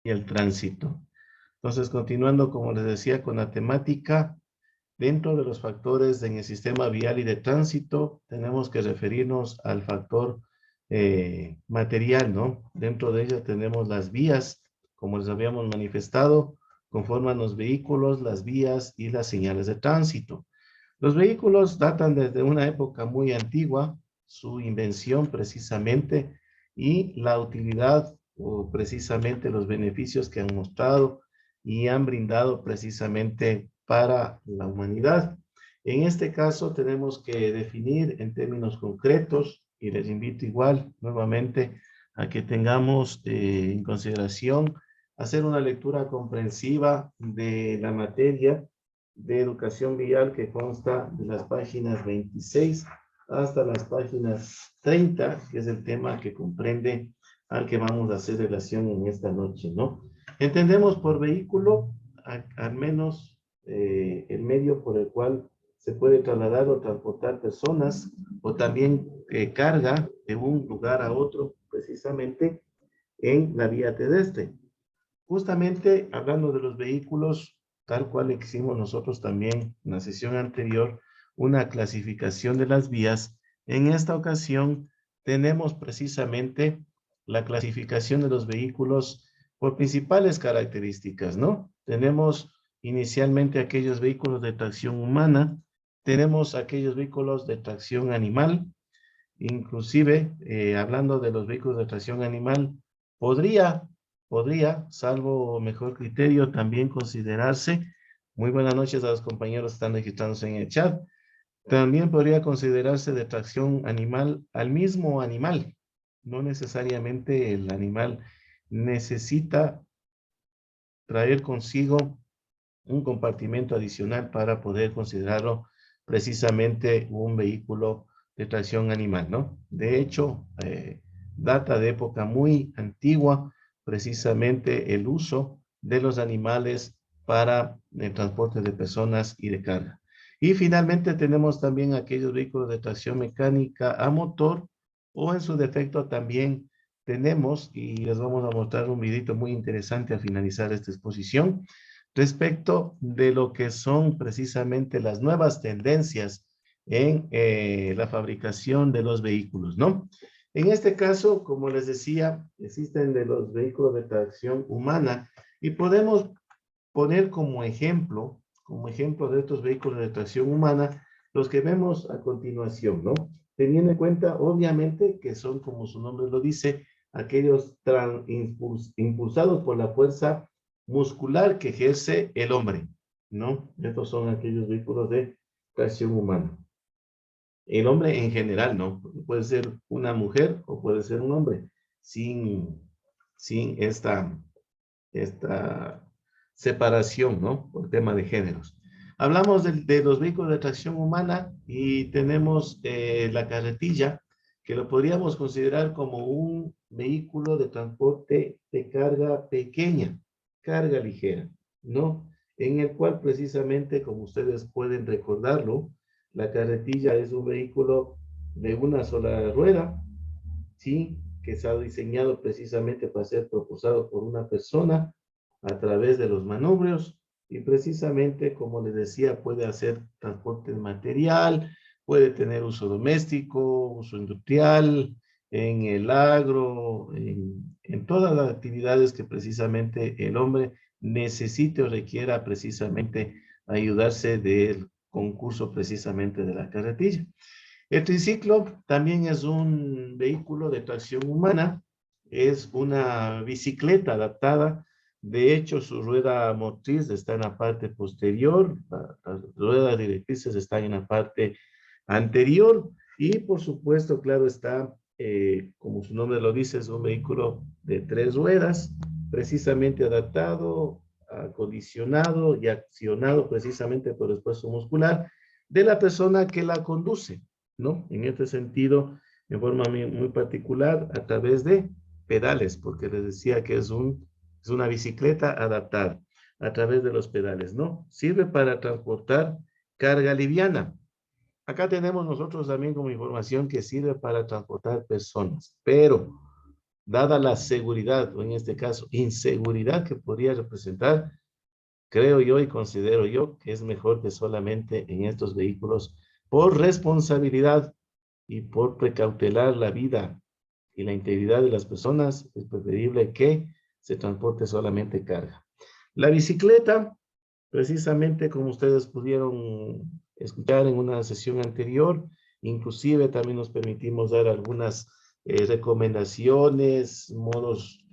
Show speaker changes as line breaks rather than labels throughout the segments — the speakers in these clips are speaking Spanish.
y el tránsito. Entonces, continuando, como les decía, con la temática, dentro de los factores en el sistema vial y de tránsito, tenemos que referirnos al factor material, ¿no? Dentro de ella tenemos las vías, como les habíamos manifestado, conforman los vehículos, las vías y las señales de tránsito. Los vehículos datan desde una época muy antigua, su invención precisamente, y la utilidad o precisamente los beneficios que han mostrado y han brindado precisamente para la humanidad. En este caso tenemos que definir en términos concretos, y les invito igual nuevamente a que tengamos en consideración hacer una lectura comprensiva de la materia de educación vial que consta de las páginas 26 hasta las páginas 30, que es el tema que comprende al que vamos a hacer relación en esta noche, ¿no? Entendemos por vehículo al menos el medio por el cual se puede trasladar o transportar personas o también carga de un lugar a otro, precisamente en la vía terrestre. Justamente hablando de los vehículos, tal cual hicimos nosotros también en la sesión anterior, una clasificación de las vías, en esta ocasión tenemos precisamente la clasificación de los vehículos por principales características, ¿no? Tenemos inicialmente aquellos vehículos de tracción humana, tenemos aquellos vehículos de tracción animal, inclusive hablando de los vehículos de tracción animal, podría, salvo mejor criterio, también considerarse, muy buenas noches a los compañeros que están registrándose en el chat, también podría considerarse de tracción animal al mismo animal. No necesariamente el animal necesita traer consigo un compartimento adicional para poder considerarlo precisamente un vehículo de tracción animal, ¿no? De hecho, data de época muy antigua, precisamente el uso de los animales para el transporte de personas y de carga. Y finalmente tenemos también aquellos vehículos de tracción mecánica a motor, o en su defecto también tenemos, y les vamos a mostrar un videito muy interesante al finalizar esta exposición, respecto de lo que son precisamente las nuevas tendencias en la fabricación de los vehículos, ¿no? En este caso, como les decía, existen de los vehículos de tracción humana y podemos poner como ejemplo de estos vehículos de tracción humana, los que vemos a continuación, ¿no? Teniendo en cuenta, obviamente, que son, como su nombre lo dice, aquellos impulsados por la fuerza muscular que ejerce el hombre, ¿no? Estos son aquellos vehículos de tracción humana. El hombre en general, ¿no? Puede ser una mujer o puede ser un hombre, sin esta separación, ¿no? Por tema de géneros. Hablamos de los vehículos de tracción humana y tenemos la carretilla, que lo podríamos considerar como un vehículo de transporte de carga pequeña, carga ligera, ¿no? En el cual precisamente, como ustedes pueden recordarlo, la carretilla es un vehículo de una sola rueda, ¿sí? Que se ha diseñado precisamente para ser propulsado por una persona a través de los manubrios y precisamente, como les decía, puede hacer transporte de material, puede tener uso doméstico, uso industrial, en el agro, en todas las actividades que precisamente el hombre necesite o requiera precisamente ayudarse del concurso precisamente de la carretilla. El triciclo también es un vehículo de tracción humana, es una bicicleta adaptada. De hecho, su rueda motriz está en la parte posterior, las ruedas directrices están en la parte anterior y por supuesto, claro está, como su nombre lo dice, es un vehículo de 3 ruedas, precisamente adaptado, acondicionado y accionado precisamente por el esfuerzo muscular de la persona que la conduce, ¿no? En este sentido, en forma muy particular, a través de pedales, porque les decía que es una bicicleta adaptada a través de los pedales, ¿no? Sirve para transportar carga liviana. Acá tenemos nosotros también como información que sirve para transportar personas, pero dada la seguridad, o en este caso, inseguridad que podría representar, creo yo y considero yo que es mejor que solamente en estos vehículos, por responsabilidad y por precautelar la vida y la integridad de las personas, es preferible que se transporte solamente carga. La bicicleta, precisamente como ustedes pudieron escuchar en una sesión anterior, inclusive también nos permitimos dar algunas recomendaciones, modos,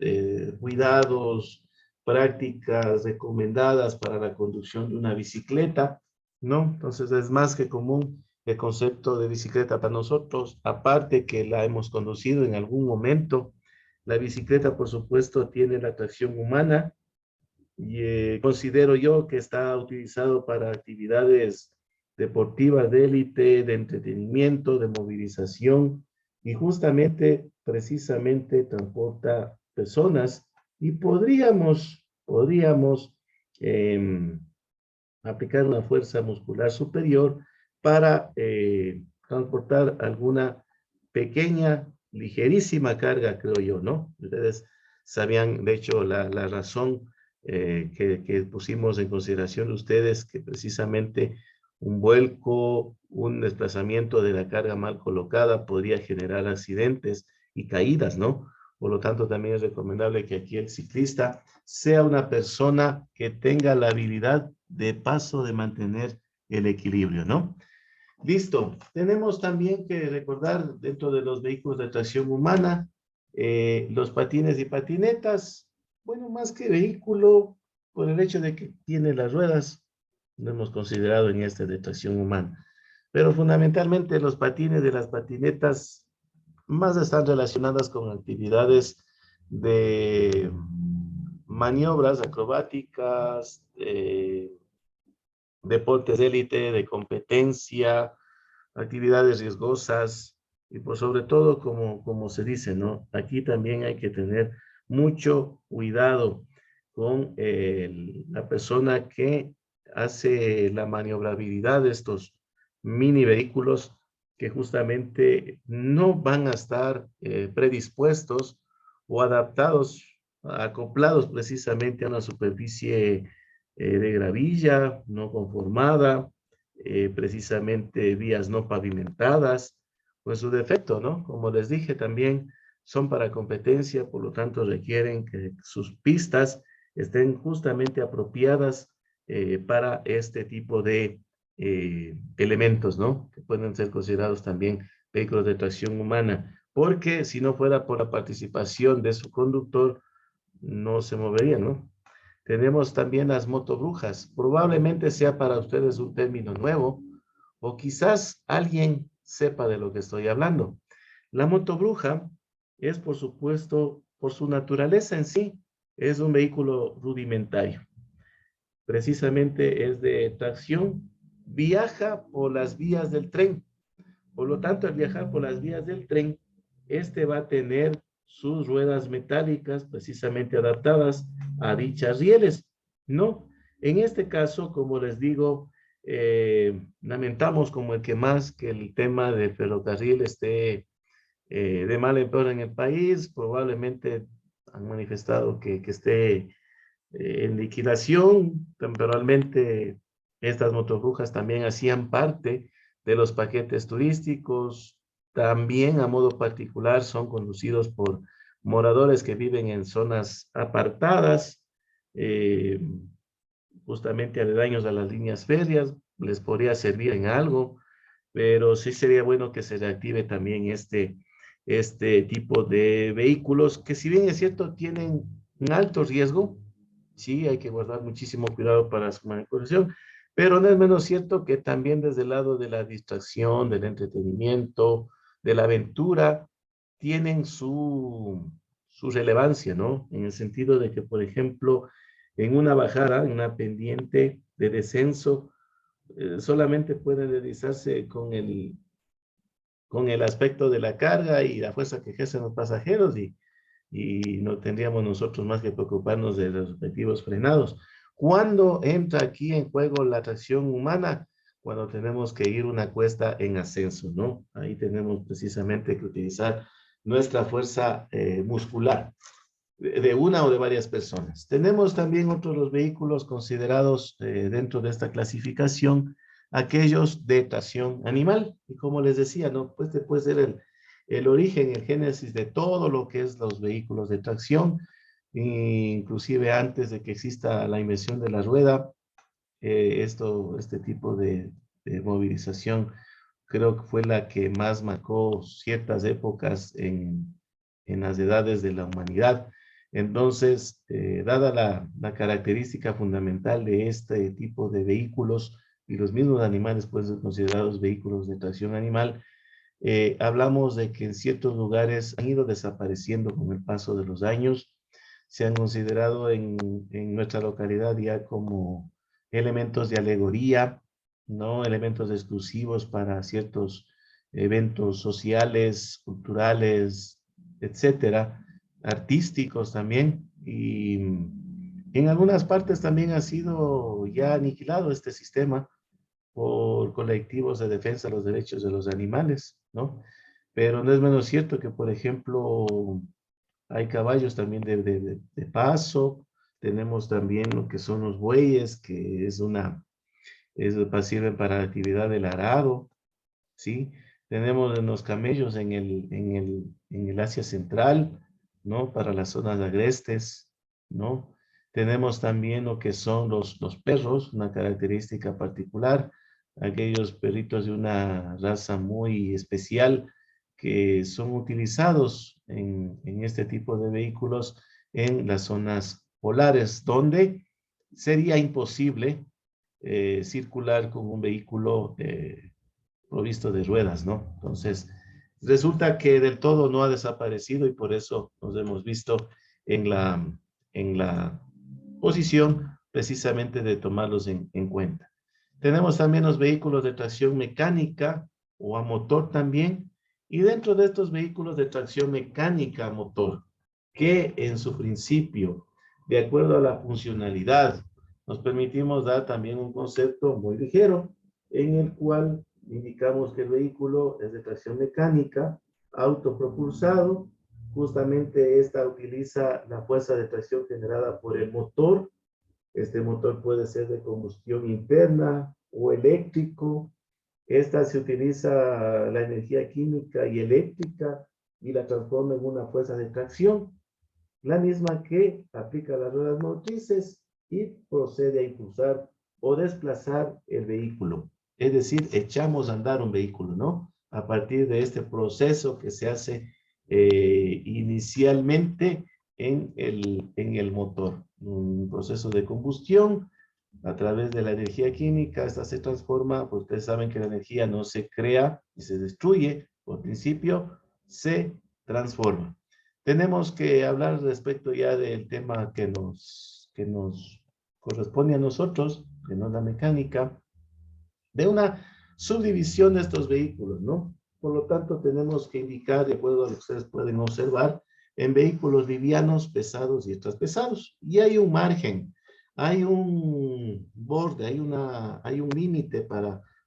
cuidados, prácticas recomendadas para la conducción de una bicicleta, ¿no? Entonces es más que común el concepto de bicicleta para nosotros, aparte que la hemos conducido en algún momento. La bicicleta, por supuesto, tiene la tracción humana, y considero yo que está utilizado para actividades deportivas de élite, de entretenimiento, de movilización, y justamente, precisamente, transporta personas, y podríamos eh, aplicar una fuerza muscular superior para transportar alguna pequeña, ligerísima carga, creo yo, ¿no? Ustedes sabían, de hecho, la razón que pusimos en consideración ustedes, que precisamente un vuelco, un desplazamiento de la carga mal colocada podría generar accidentes y caídas, ¿no? Por lo tanto, también es recomendable que aquí el ciclista sea una persona que tenga la habilidad de paso de mantener el equilibrio, ¿no? Listo. Tenemos también que recordar dentro de los vehículos de tracción humana, los patines y patinetas. Bueno, más que vehículo, por el hecho de que tiene las ruedas, lo hemos considerado en este de tracción humana. Pero fundamentalmente los patines de las patinetas más están relacionadas con actividades de maniobras acrobáticas, deportes de élite, de competencia, actividades riesgosas y por sobre todo, como se dice, ¿no? Aquí también hay que tener mucho cuidado con la persona que hace la maniobrabilidad de estos mini vehículos que justamente no van a estar predispuestos o adaptados, acoplados precisamente a una superficie de gravilla no conformada, precisamente vías no pavimentadas, pues su defecto, ¿no? Como les dije también, son para competencia, por lo tanto requieren que sus pistas estén justamente apropiadas para este tipo de elementos, ¿no? Que pueden ser considerados también vehículos de tracción humana, porque si no fuera por la participación de su conductor, no se movería, ¿no? Tenemos también las motobrujas. Probablemente sea para ustedes un término nuevo o quizás alguien sepa de lo que estoy hablando. La motobruja es, por supuesto, por su naturaleza en sí, es un vehículo rudimentario. Precisamente es de tracción, viaja por las vías del tren. Por lo tanto, al viajar por las vías del tren, este va a tener sus ruedas metálicas precisamente adaptadas a dichas rieles, ¿no? En este caso, como les digo, lamentamos como el que más que el tema del ferrocarril esté de mal en peor en el país, probablemente han manifestado que esté en liquidación. Temporalmente, estas motorrujas también hacían parte de los paquetes turísticos. También a modo particular son conducidos por moradores que viven en zonas apartadas, eh, justamente aledaños a las líneas férreas. Les podría servir en algo, pero sí sería bueno que se reactive también este tipo de vehículos que, si bien es cierto, tienen un alto riesgo. Sí, hay que guardar muchísimo cuidado para su manipulación, pero no es menos cierto que también desde el lado de la distracción, del entretenimiento, de la aventura, tienen su relevancia, ¿no? En el sentido de que, por ejemplo, en una bajada, en una pendiente de descenso, solamente puede deslizarse con el aspecto de la carga y la fuerza que ejercen los pasajeros, y no tendríamos nosotros más que preocuparnos de los respectivos frenados. ¿Cuándo entra aquí en juego la tracción humana? Cuando tenemos que ir una cuesta en ascenso, ¿no? Ahí tenemos precisamente que utilizar nuestra fuerza muscular de una o de varias personas. Tenemos también otros los vehículos considerados dentro de esta clasificación, aquellos de tracción animal. Y como les decía, ¿no? Pues este puede ser el origen, el génesis de todo lo que es los vehículos de tracción, inclusive antes de que exista la invención de la rueda, este tipo de movilización creo que fue la que más marcó ciertas épocas en las edades de la humanidad. Entonces, dada la característica fundamental de este tipo de vehículos y los mismos animales pueden ser considerados vehículos de tracción animal, hablamos de que en ciertos lugares han ido desapareciendo con el paso de los años. Se han considerado en nuestra localidad ya como elementos de alegoría, ¿no? Elementos exclusivos para ciertos eventos sociales, culturales, etcétera, artísticos también. Y en algunas partes también ha sido ya aniquilado este sistema por colectivos de defensa de los derechos de los animales, ¿no? Pero no es menos cierto que, por ejemplo, hay caballos también de paso, tenemos también lo que son los bueyes, que sirven para la actividad del arado, ¿sí? Tenemos los camellos en el Asia Central, ¿no? Para las zonas agrestes, ¿no? Tenemos también lo que son los perros, una característica particular, aquellos perritos de una raza muy especial que son utilizados en este tipo de vehículos en las zonas polares, donde sería imposible circular con un vehículo provisto de ruedas, ¿no? Entonces, resulta que del todo no ha desaparecido y por eso nos hemos visto en la posición precisamente de tomarlos en cuenta. Tenemos también los vehículos de tracción mecánica o a motor también, y dentro de estos vehículos de tracción mecánica a motor, que en su principio, de acuerdo a la funcionalidad, nos permitimos dar también un concepto muy ligero, en el cual indicamos que el vehículo es de tracción mecánica, autopropulsado, justamente esta utiliza la fuerza de tracción generada por el motor. Este motor puede ser de combustión interna o eléctrico. Esta se utiliza la energía química y eléctrica y la transforma en una fuerza de tracción, la misma que aplica las ruedas motrices y procede a impulsar o desplazar el vehículo. Es decir, echamos a andar un vehículo, ¿no? A partir de este proceso que se hace inicialmente en el motor. Un proceso de combustión a través de la energía química, esta se transforma, pues ustedes saben que la energía no se crea y se destruye, por principio se transforma. Tenemos que hablar respecto ya del tema que nos corresponde a nosotros, que no es la mecánica, de una subdivisión de estos vehículos, ¿no? Por lo tanto, tenemos que indicar, de acuerdo a lo que ustedes pueden observar, en vehículos livianos, pesados y extrapesados. Y hay un margen, hay un borde, hay un límite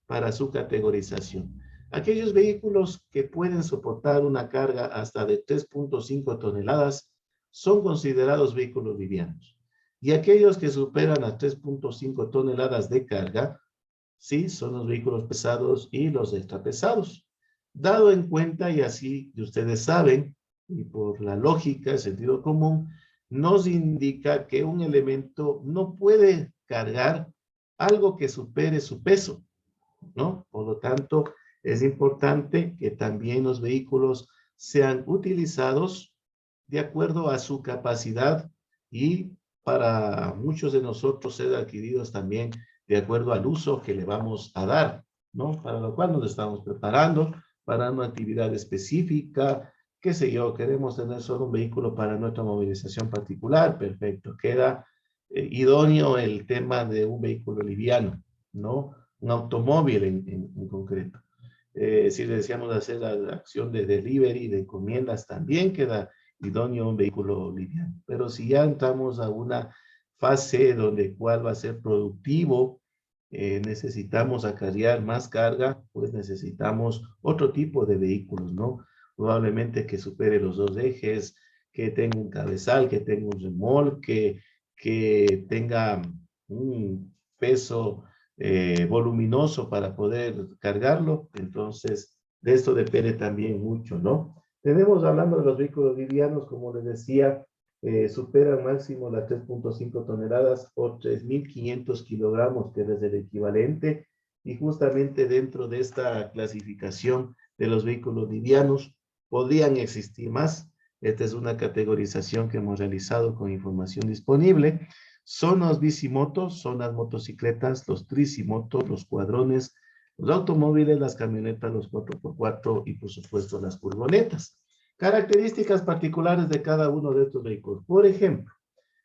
para su categorización. Aquellos vehículos que pueden soportar una carga hasta de 3.5 toneladas son considerados vehículos livianos. Y aquellos que superan a 3.5 toneladas de carga, sí, son los vehículos pesados y los extrapesados. Dado en cuenta, y así ustedes saben, y por la lógica, el sentido común, nos indica que un elemento no puede cargar algo que supere su peso, ¿no? Por lo tanto, es importante que también los vehículos sean utilizados de acuerdo a su capacidad y para muchos de nosotros ser adquiridos también de acuerdo al uso que le vamos a dar, ¿no? Para lo cual nos estamos preparando para una actividad específica, qué sé yo, queremos tener solo un vehículo para nuestra movilización particular, perfecto, queda idóneo el tema de un vehículo liviano, ¿no? Un automóvil en concreto. Si deseamos hacer la acción de delivery, de encomiendas, también queda idóneo un vehículo liviano. Pero si ya entramos a una fase donde cuál va a ser productivo, necesitamos acarrear más carga, pues necesitamos otro tipo de vehículos, ¿no? probablemente que supere los 2 ejes, que tenga un cabezal, que tenga un remolque, que tenga un peso voluminoso para poder cargarlo. Entonces, de esto depende también mucho, ¿no? Tenemos, hablando de los vehículos livianos, como les decía, superan máximo las 3.5 toneladas o 3.500 kilogramos, que es el equivalente, y justamente dentro de esta clasificación de los vehículos livianos podrían existir más. Esta es una categorización que hemos realizado con información disponible. Son los bicimotos, son las motocicletas, los tricimotos, los cuadrones, los automóviles, las camionetas, los 4x4 y por supuesto las furgonetas. Características particulares de cada uno de estos vehículos. Por ejemplo,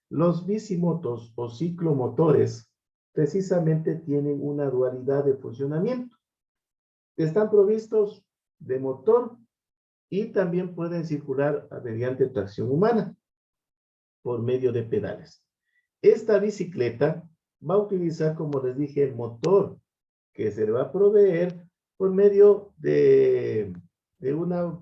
los bicimotos o ciclomotores precisamente tienen una dualidad de funcionamiento. Están provistos de motor y también pueden circular mediante tracción humana por medio de pedales. Esta bicicleta va a utilizar, como les dije, el motor que se le va a proveer por medio de una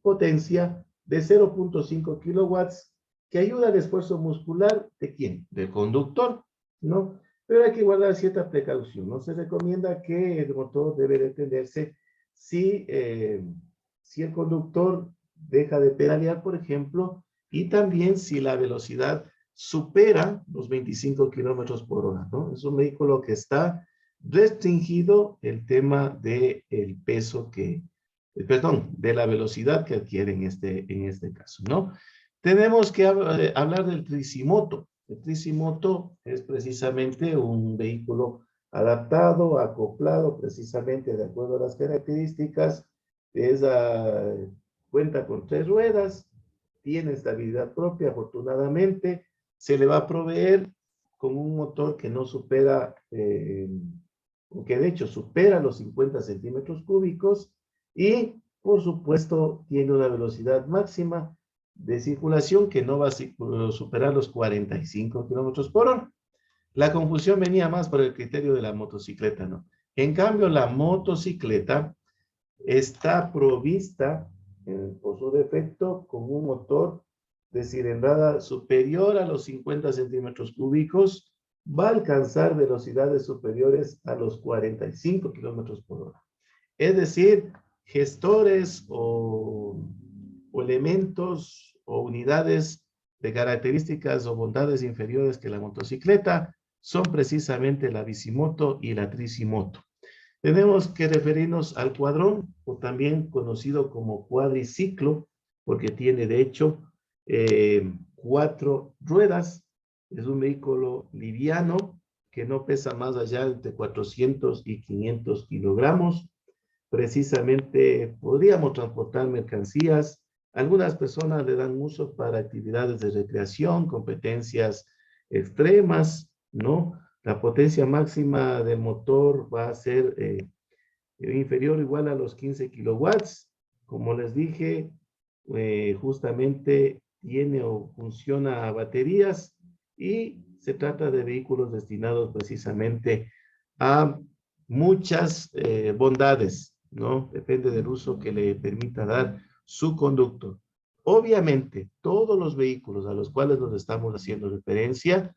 potencia de 0.5 kilowatts que ayuda al esfuerzo muscular ¿de quién? Del conductor, ¿no? Pero hay que guardar cierta precaución. No se recomienda que el motor debe detenerse si el conductor deja de pedalear, por ejemplo, y también si la velocidad supera los 25 kilómetros por hora, ¿no? Es un vehículo que está restringido el tema del peso de la velocidad que adquiere en este caso, ¿no? Tenemos que hablar del tricimoto. El tricimoto es precisamente un vehículo adaptado, acoplado precisamente de acuerdo a las características. Cuenta con 3 ruedas, tiene estabilidad propia, afortunadamente. Se le va a proveer con un motor que no supera, que de hecho supera los 50 centímetros cúbicos y, por supuesto, tiene una velocidad máxima de circulación que no va a superar los 45 kilómetros por hora. La confusión venía más por el criterio de la motocicleta, ¿no? En cambio, la motocicleta está provista, por su defecto, con un motor de cilindrada superior a los 50 centímetros cúbicos, va a alcanzar velocidades superiores a los 45 kilómetros por hora. Es decir, gestores o elementos o unidades de características o bondades inferiores que la motocicleta son precisamente la bicimoto y la tricimoto. Tenemos que referirnos al cuadrón, o también conocido como cuadriciclo, porque tiene de hecho 4 ruedas. Es un vehículo liviano que no pesa más allá de entre 400 y 500 kilogramos. Precisamente podríamos transportar mercancías. Algunas personas le dan uso para actividades de recreación, competencias extremas, ¿no? La potencia máxima del motor va a ser inferior o igual a los 15 kilowatts. Como les dije, justamente tiene o funciona a baterías y se trata de vehículos destinados precisamente a muchas bondades, ¿no? Depende del uso que le permita dar su conductor. Obviamente, todos los vehículos a los cuales nos estamos haciendo referencia,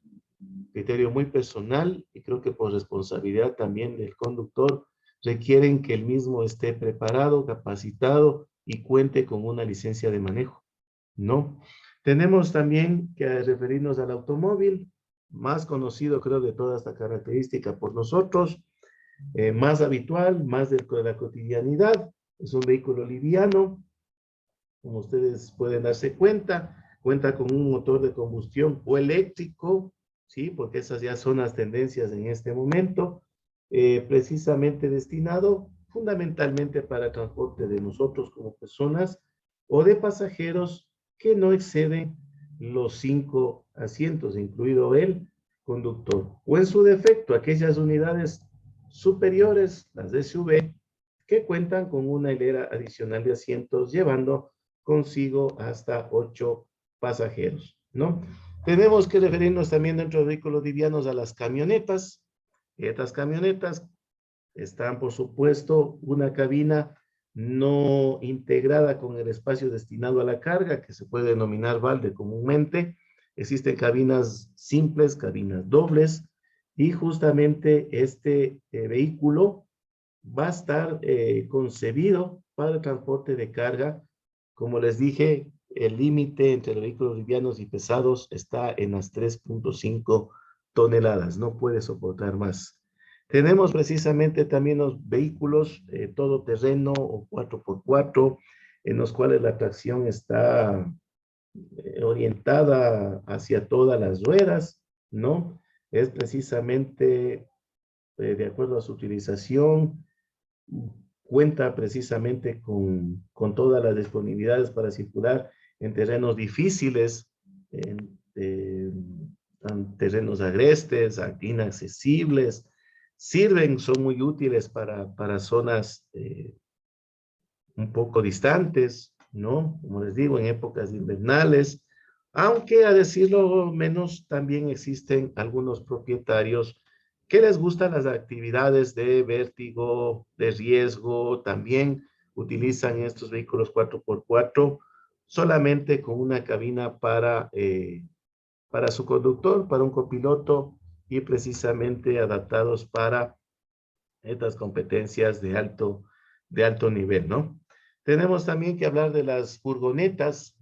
criterio muy personal y creo que por responsabilidad también del conductor, requieren que el mismo esté preparado, capacitado y cuente con una licencia de manejo, ¿no? Tenemos también que referirnos al automóvil, más conocido creo de toda esta característica por nosotros, más habitual, más de la cotidianidad. Es un vehículo liviano, como ustedes pueden darse cuenta, cuenta con un motor de combustión o eléctrico, ¿sí? Porque esas ya son las tendencias en este momento, precisamente destinado fundamentalmente para el transporte de nosotros como personas o de pasajeros que no exceden los 5 asientos, incluido el conductor. O en su defecto, aquellas unidades superiores, las SUV, que cuentan con una hilera adicional de asientos, llevando consigo hasta 8 pasajeros, ¿no? Tenemos que referirnos también dentro de vehículos livianos a las camionetas. Estas camionetas están, por supuesto, una cabina no integrada con el espacio destinado a la carga, que se puede denominar balde comúnmente. Existen cabinas simples, cabinas dobles, y justamente este vehículo va a estar concebido para el transporte de carga. Como les dije, el límite entre los vehículos livianos y pesados está en las 3.5 toneladas, no puede soportar más. Tenemos precisamente también los vehículos todoterreno o 4x4, en los cuales la tracción está orientada hacia todas las ruedas, ¿no? Es precisamente de acuerdo a su utilización, cuenta precisamente con todas las disponibilidades para circular en terrenos difíciles, en terrenos agrestes, inaccesibles. Sirven, son muy útiles para zonas un poco distantes, ¿no? Como les digo, en épocas invernales, aunque a decirlo menos, también existen algunos propietarios que les gustan las actividades de vértigo, de riesgo, también utilizan estos vehículos 4x4 solamente con una cabina para su conductor, para un copiloto y precisamente adaptados para estas competencias de alto nivel, ¿no? Tenemos también que hablar de las furgonetas.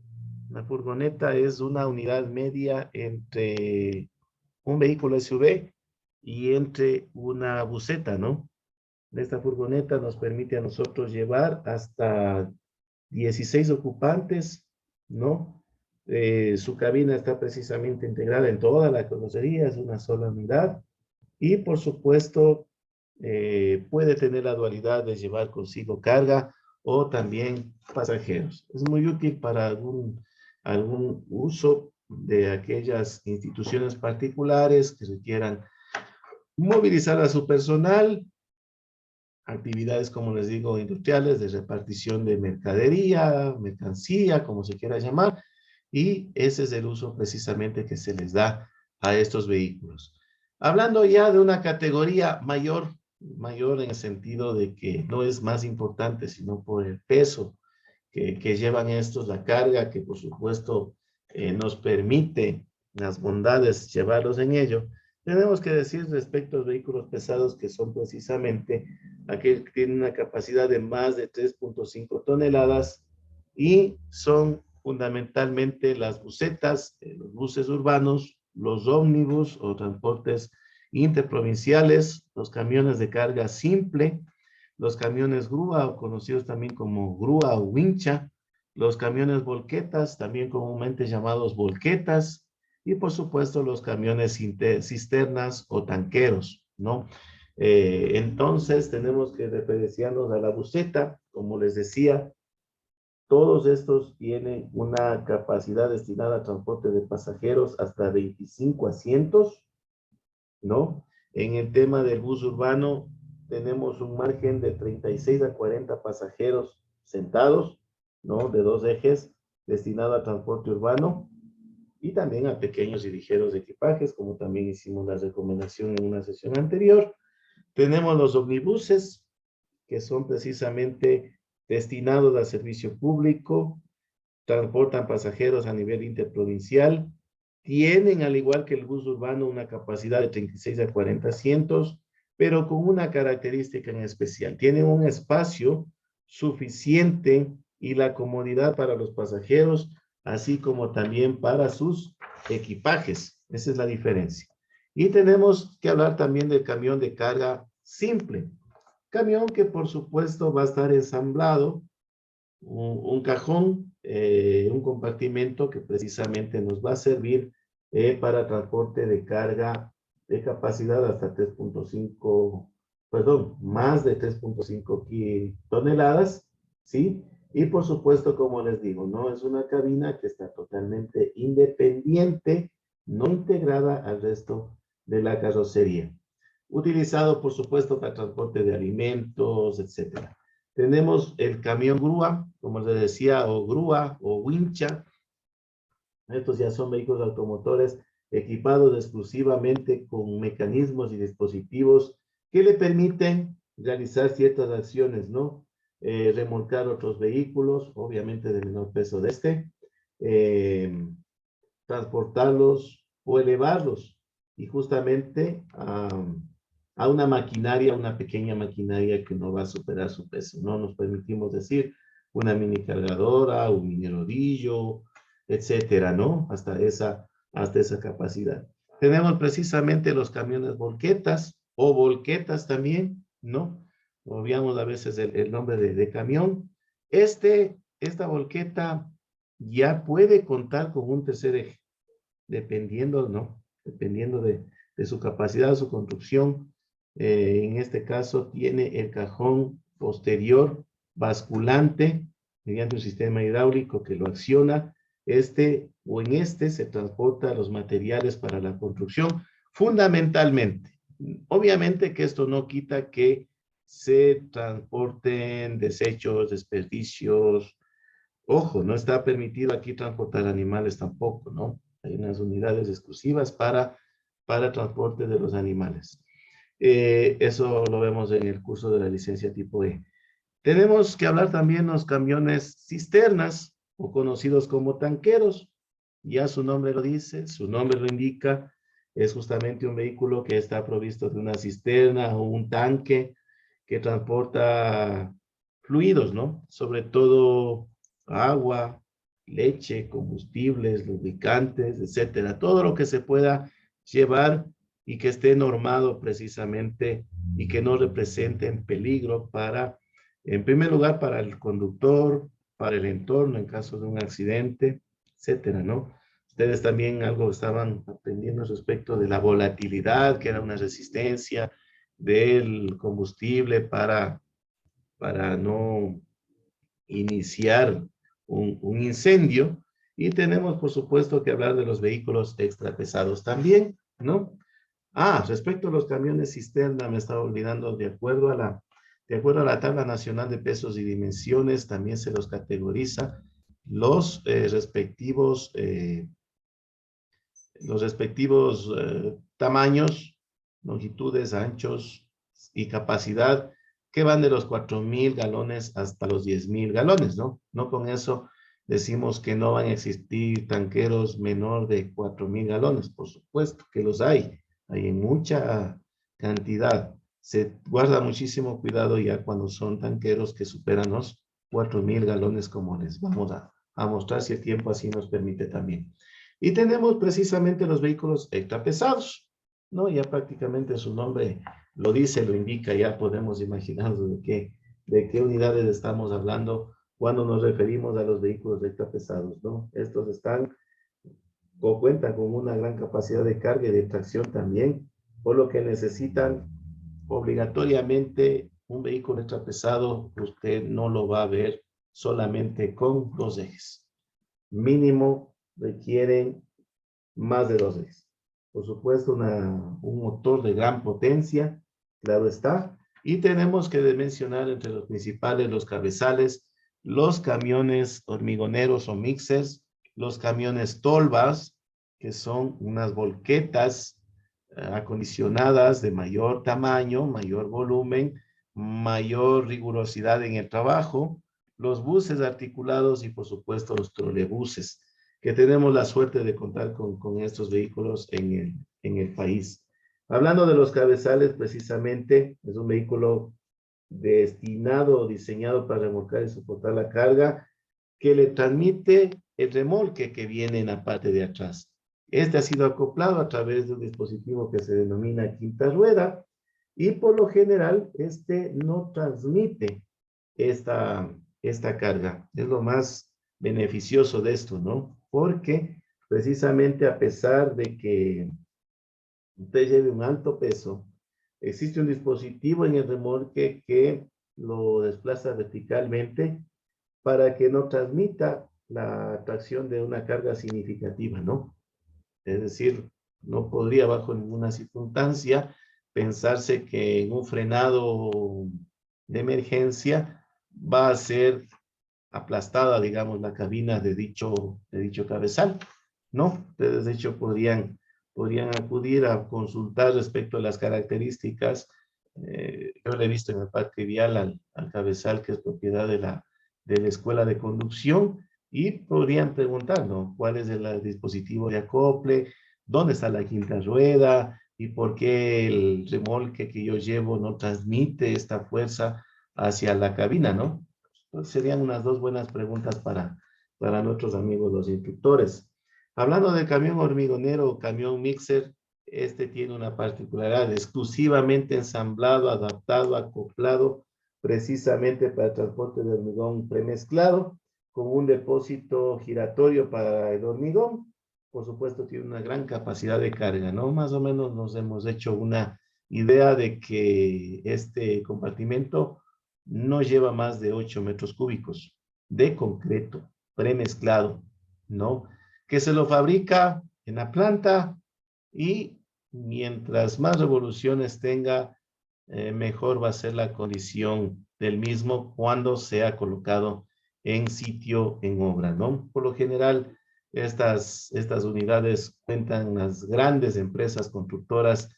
La furgoneta es una unidad media entre un vehículo SUV y entre una buseta, ¿no? Esta furgoneta nos permite a nosotros llevar hasta 16 ocupantes, ¿no? Su cabina está precisamente integrada en toda la carrocería, es una sola unidad. Y por supuesto, puede tener la dualidad de llevar consigo carga o también pasajeros. Es muy útil para algún uso de aquellas instituciones particulares que requieran movilizar a su personal, actividades, como les digo, industriales, de repartición de mercadería, mercancía, como se quiera llamar, y ese es el uso precisamente que se les da a estos vehículos. Hablando ya de una categoría mayor, mayor en el sentido de que no es más importante, sino por el peso que llevan estos, la carga que por supuesto nos permite las bondades llevarlos en ello. Tenemos que decir respecto a los vehículos pesados que son precisamente aquellos que tienen una capacidad de más de 3.5 toneladas y son fundamentalmente las busetas, los buses urbanos, los ómnibus o transportes interprovinciales, los camiones de carga simple, los camiones grúa, o conocidos también como grúa o wincha, los camiones volquetas, también comúnmente llamados volquetas, y por supuesto los camiones cisternas o tanqueros, ¿no? Entonces tenemos que referenciarnos a la buseta, como les decía, todos estos tienen una capacidad destinada a transporte de pasajeros hasta 25 asientos, ¿no? En el tema del bus urbano, tenemos un margen de 36 a 40 pasajeros sentados, ¿no? De dos ejes, destinado a transporte urbano y también a pequeños y ligeros equipajes, como también hicimos la recomendación en una sesión anterior. Tenemos los omnibuses, que son precisamente destinados al servicio público, transportan pasajeros a nivel interprovincial, tienen, al igual que el bus urbano, una capacidad de 36 a 40 asientos, pero con una característica en especial. Tienen un espacio suficiente y la comodidad para los pasajeros, así como también para sus equipajes. Esa es la diferencia. Y tenemos que hablar también del camión de carga simple. Camión que por supuesto va a estar ensamblado, un cajón, un compartimento que precisamente nos va a servir para transporte de carga de capacidad hasta 3.5, perdón, más de 3.5 toneladas, ¿sí? Y por supuesto, como les digo, no es una cabina que está totalmente independiente, no integrada al resto de la carrocería. Utilizado, por supuesto, para transporte de alimentos, etcétera. Tenemos el camión grúa, como les decía, o grúa o wincha. Estos ya son vehículos automotores equipados exclusivamente con mecanismos y dispositivos que le permiten realizar ciertas acciones, ¿no? remolcar otros vehículos, obviamente de menor peso de este, eh, transportarlos o elevarlos y justamente a una maquinaria, una pequeña maquinaria que no va a superar su peso. No nos permitimos decir una mini cargadora, un mini rodillo, etcétera, ¿no? Hasta esa capacidad. Tenemos precisamente los camiones volquetas o volquetas también, ¿no? Obviamos a veces el nombre de camión. Esta volqueta ya puede contar con un tercer eje, dependiendo, ¿no? Dependiendo de su capacidad, su construcción. En este caso tiene el cajón posterior basculante mediante un sistema hidráulico que lo acciona. En este se transportan los materiales para la construcción, fundamentalmente. Obviamente que esto no quita que se transporten desechos, desperdicios. Ojo, no está permitido aquí transportar animales tampoco, ¿no? Hay unas unidades exclusivas para transporte de los animales. Eso lo vemos en el curso de la licencia tipo E. Tenemos que hablar también de los camiones cisternas, o conocidos como tanqueros. Ya su nombre lo dice, su nombre lo indica. Es justamente un vehículo que está provisto de una cisterna o un tanque que transporta fluidos, ¿no? Sobre todo agua, leche, combustibles, lubricantes, etcétera. Todo lo que se pueda llevar y que esté normado precisamente y que no represente en peligro para, en primer lugar, para el conductor, para el entorno en caso de un accidente, etcétera, ¿no? Ustedes también algo estaban aprendiendo respecto de la volatilidad, que era una resistencia del combustible para no iniciar un incendio. Y tenemos, por supuesto, que hablar de los vehículos extra pesados también, ¿no? Respecto a los camiones cisterna, me estaba olvidando, de acuerdo a la tabla nacional de pesos y dimensiones, también se los categoriza los respectivos tamaños, longitudes, anchos y capacidad que van de los 4,000 galones hasta los 10,000 galones, ¿no? No con eso decimos que no van a existir tanqueros menor de 4,000 galones. Por supuesto que los hay en mucha cantidad. Se guarda muchísimo cuidado ya cuando son tanqueros que superan los 4,000 galones, como les vamos a mostrar si el tiempo así nos permite también. Y tenemos precisamente los vehículos extrapesados, ¿no? Ya prácticamente su nombre lo dice, lo indica, ya podemos imaginarnos de qué unidades estamos hablando cuando nos referimos a los vehículos extrapesados, ¿no? Estos están o cuentan con una gran capacidad de carga y de tracción también, por lo que necesitan obligatoriamente un vehículo extrapesado. Usted no lo va a ver solamente con 2 ejes. Mínimo requieren más de 2 ejes. Por supuesto, un motor de gran potencia, claro está. Y tenemos que mencionar entre los principales los cabezales, los camiones hormigoneros o mixers, los camiones tolvas, que son unas volquetas acondicionadas de mayor tamaño, mayor volumen, mayor rigurosidad en el trabajo, los buses articulados y por supuesto los trolebuses, que tenemos la suerte de contar con estos vehículos en el país. Hablando de los cabezales, precisamente, es un vehículo destinado o diseñado para remolcar y soportar la carga que le transmite el remolque que viene en la parte de atrás. Este ha sido acoplado a través de un dispositivo que se denomina quinta rueda y por lo general este no transmite esta carga. Es lo más beneficioso de esto, ¿no? Porque precisamente a pesar de que usted lleve un alto peso, existe un dispositivo en el remolque que lo desplaza verticalmente para que no transmita la tracción de una carga significativa, ¿no? Es decir, no podría bajo ninguna circunstancia pensarse que en un frenado de emergencia va a ser aplastada, digamos, la cabina de dicho cabezal, ¿no? Ustedes, de hecho, podrían acudir a consultar respecto a las características yo lo he visto en el parque vial al cabezal, que es propiedad de la Escuela de Conducción, y podrían preguntar, ¿no? ¿Cuál es el dispositivo de acople? ¿Dónde está la quinta rueda? ¿Y por qué el remolque que yo llevo no transmite esta fuerza hacia la cabina, ¿no? Entonces serían unas dos buenas preguntas para nuestros amigos los instructores. Hablando del camión hormigonero o camión mixer, este tiene una particularidad, exclusivamente ensamblado, adaptado, acoplado precisamente para el transporte de hormigón premezclado, con un depósito giratorio para el hormigón. Por supuesto, tiene una gran capacidad de carga, ¿no? Más o menos nos hemos hecho una idea de que este compartimento no lleva más de 8 metros cúbicos de concreto premezclado, ¿no? Que se lo fabrica en la planta y mientras más revoluciones tenga, mejor va a ser la condición del mismo cuando sea colocado en sitio, en obra, ¿no? Por lo general, estas unidades cuentan las grandes empresas constructoras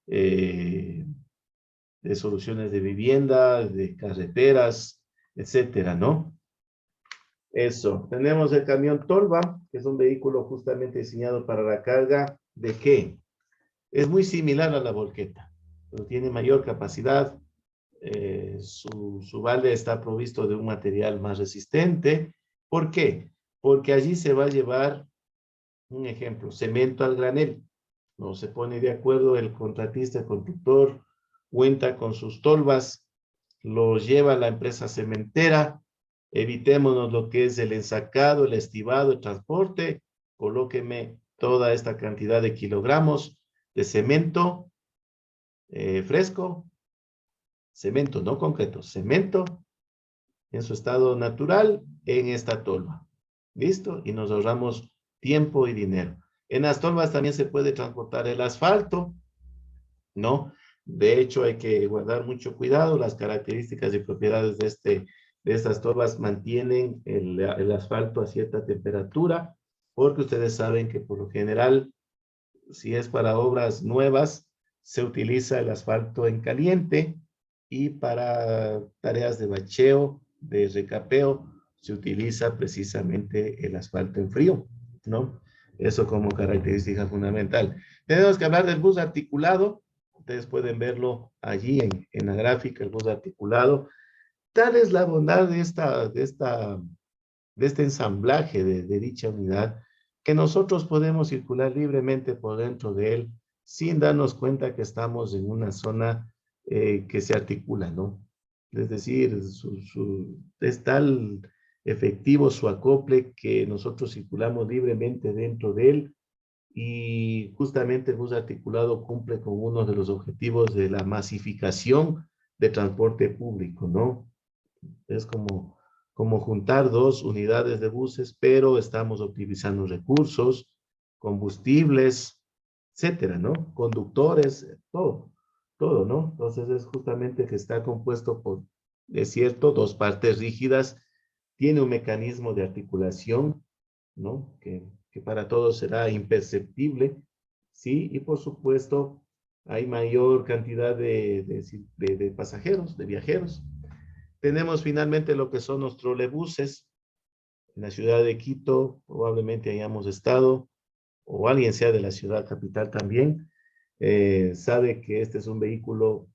de soluciones de vivienda, de carreteras, etcétera, ¿no? Eso. Tenemos el camión Tolva, que es un vehículo justamente diseñado para la carga ¿de qué? Es muy similar a la volqueta, pero tiene mayor capacidad. Su balde está provisto de un material más resistente. ¿Por qué? Porque allí se va a llevar, un ejemplo, cemento al granel. No se pone de acuerdo el contratista, el constructor, cuenta con sus tolvas, los lleva a la empresa cementera. Evitémonos lo que es el ensacado, el estibado, el transporte. Colóqueme toda esta cantidad de kilogramos de cemento fresco, cemento, no concreto, cemento en su estado natural en esta tolva. ¿Listo? Y nos ahorramos tiempo y dinero. En las tolvas también se puede transportar el asfalto, ¿no? De hecho, hay que guardar mucho cuidado. Las características y propiedades de estas tolvas mantienen el asfalto a cierta temperatura, porque ustedes saben que por lo general, si es para obras nuevas, se utiliza el asfalto en caliente y para tareas de bacheo, de recapeo, se utiliza precisamente el asfalto en frío, ¿no? Eso como característica fundamental. Tenemos que hablar del bus articulado. Ustedes pueden verlo allí en la gráfica, el bus articulado. Tal es la bondad de este ensamblaje de dicha unidad, que nosotros podemos circular libremente por dentro de él sin darnos cuenta que estamos en una zona que se articula, ¿no? Es decir, es tal efectivo su acople que nosotros circulamos libremente dentro de él y justamente el bus articulado cumple con uno de los objetivos de la masificación de transporte público, ¿no? Es como juntar dos unidades de buses, pero estamos optimizando recursos, combustibles, etcétera, ¿no? Conductores, todo, ¿no? Entonces es justamente que está compuesto por, es cierto, dos partes rígidas, tiene un mecanismo de articulación, ¿no? Que para todos será imperceptible, ¿sí? Y por supuesto, hay mayor cantidad de pasajeros, de viajeros. Tenemos finalmente lo que son los trolebuses. En la ciudad de Quito probablemente hayamos estado, o alguien sea de la ciudad capital también, sabe que este es un vehículo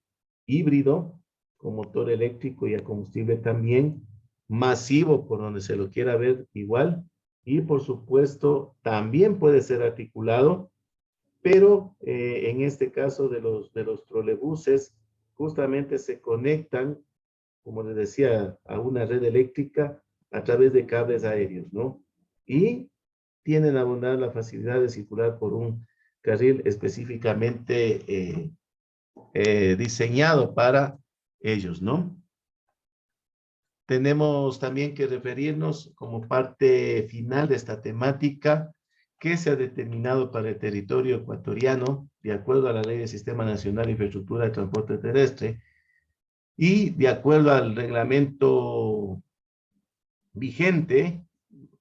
híbrido, con motor eléctrico y a combustible también, masivo por donde se lo quiera ver igual, y por supuesto también puede ser articulado, pero en este caso de los trolebuses, justamente se conectan, como les decía, a una red eléctrica a través de cables aéreos, ¿no? Y tienen abundar la facilidad de circular por un carril específicamente diseñado para ellos, ¿no? Tenemos también que referirnos como parte final de esta temática que se ha determinado para el territorio ecuatoriano de acuerdo a la Ley del Sistema Nacional de Infraestructura de Transporte Terrestre y de acuerdo al reglamento vigente,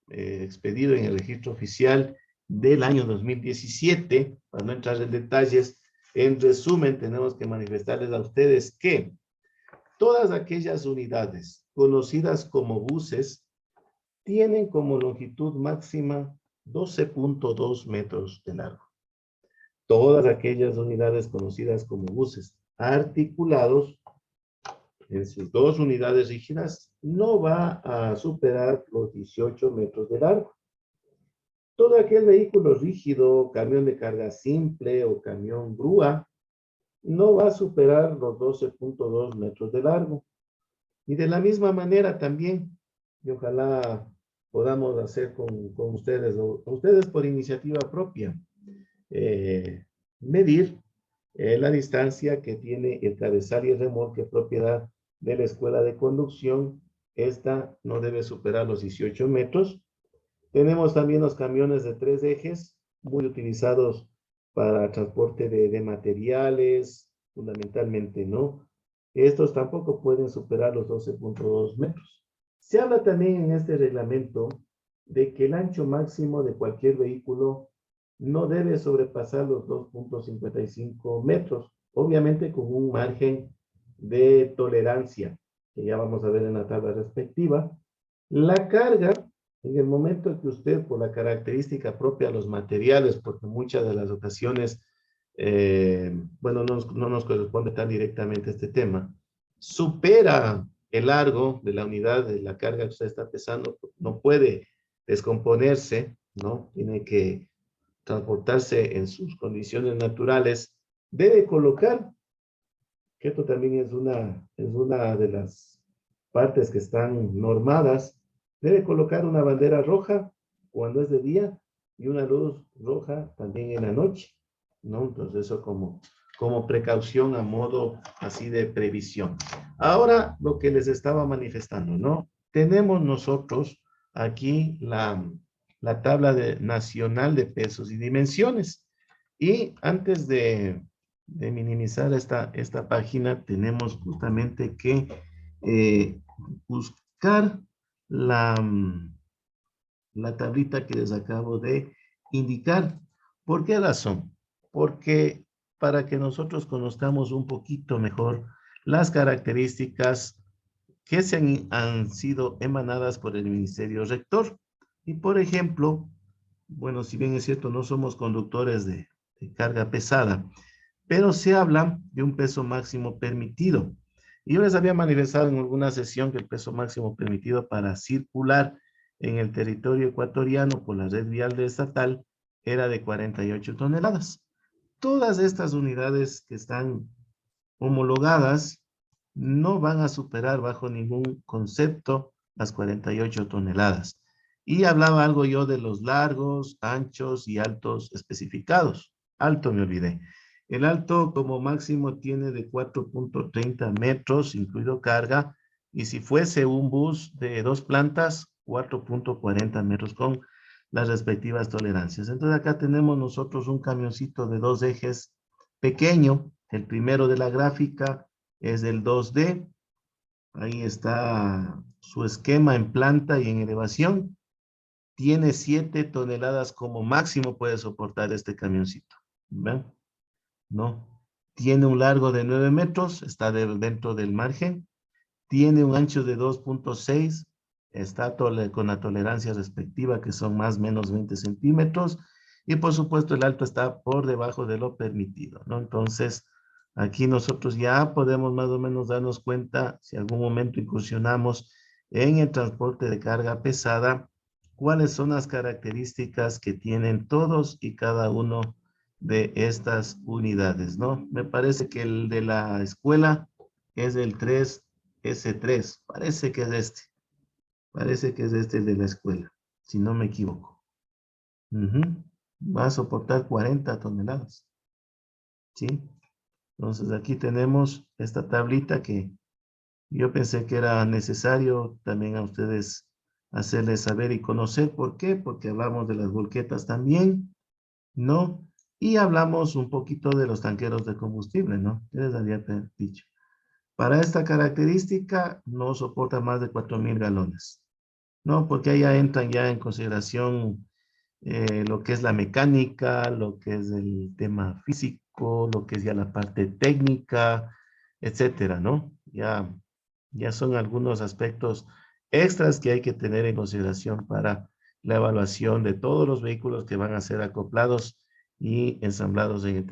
expedido en el registro oficial del año 2017, para no entrar en detalles, En resumen, tenemos que manifestarles a ustedes que todas aquellas unidades conocidas como buses tienen como longitud máxima 12.2 metros de largo. Todas aquellas unidades conocidas como buses articulados en sus dos unidades rígidas no va a superar los 18 metros de largo. Todo aquel vehículo rígido, camión de carga simple o camión grúa, no va a superar los 12.2 metros de largo. Y de la misma manera también, y ojalá podamos hacer con ustedes, o ustedes por iniciativa propia, medir la distancia que tiene el cabezal y el remolque propiedad de la escuela de conducción. Esta no debe superar los 18 metros. Tenemos también los camiones de 3 ejes, muy utilizados para transporte de materiales, fundamentalmente, ¿no? Estos tampoco pueden superar los 12.2 metros. Se habla también en este reglamento de que el ancho máximo de cualquier vehículo no debe sobrepasar los 2.55 metros, obviamente con un margen de tolerancia, que ya vamos a ver en la tabla respectiva. La carga, en el momento en que usted, por la característica propia de los materiales, porque muchas de las ocasiones, bueno, no nos corresponde tan directamente este tema, supera el largo de la unidad de la carga que usted está pesando, no puede descomponerse, ¿no? Tiene que transportarse en sus condiciones naturales, debe colocar, que esto también es una de las partes que están normadas, debe colocar una bandera roja cuando es de día y una luz roja también en la noche, ¿no? Entonces eso como precaución a modo así de previsión. Ahora lo que les estaba manifestando, ¿no? Tenemos nosotros aquí la tabla nacional de pesos y dimensiones. Y antes de minimizar esta página, tenemos justamente que buscar la tablita que les acabo de indicar. ¿Por qué razón? Porque para que nosotros conozcamos un poquito mejor las características que han sido emanadas por el Ministerio Rector. Y por ejemplo, bueno, si bien es cierto, no somos conductores de carga pesada, pero se habla de un peso máximo permitido. Y yo les había manifestado en alguna sesión que el peso máximo permitido para circular en el territorio ecuatoriano por la red vial estatal era de 48 toneladas. Todas estas unidades que están homologadas no van a superar bajo ningún concepto las 48 toneladas. Y hablaba algo yo de los largos, anchos y altos especificados. Alto me olvidé. El alto como máximo tiene de 4.30 metros, incluido carga, y si fuese un bus de 2 plantas, 4.40 metros con las respectivas tolerancias. Entonces acá tenemos nosotros un camioncito de 2 ejes pequeño. El primero de la gráfica es el 2D. Ahí está su esquema en planta y en elevación. Tiene 7 toneladas como máximo puede soportar este camioncito. ¿Ven? ¿No? Tiene un largo de 9 metros, está dentro del margen. Tiene un ancho de 2.6, está con la tolerancia respectiva que son más o menos 20 centímetros. Y por supuesto el alto está por debajo de lo permitido, ¿no? Entonces, aquí nosotros ya podemos más o menos darnos cuenta, si algún momento incursionamos en el transporte de carga pesada, cuáles son las características que tienen todos y cada uno de estas unidades, ¿no? Me parece que el de la escuela es el 3S3, parece que es este. Parece que es este el de la escuela, si no me equivoco. Va a soportar 40 toneladas. ¿Sí? Entonces aquí tenemos esta tablita que yo pensé que era necesario también a ustedes hacerles saber y conocer. ¿Por qué? Porque hablamos de las volquetas también, ¿no? Y hablamos un poquito de los tanqueros de combustible, ¿no? Ya les había dicho. Para esta característica no soporta más de 4,000 galones. No, porque ahí ya entran ya en consideración lo que es la mecánica, lo que es el tema físico, eléctrico, lo que es ya la parte técnica, etcétera, ¿no? Ya son algunos aspectos extras que hay que tener en consideración para la evaluación de todos los vehículos que van a ser acoplados y ensamblados en el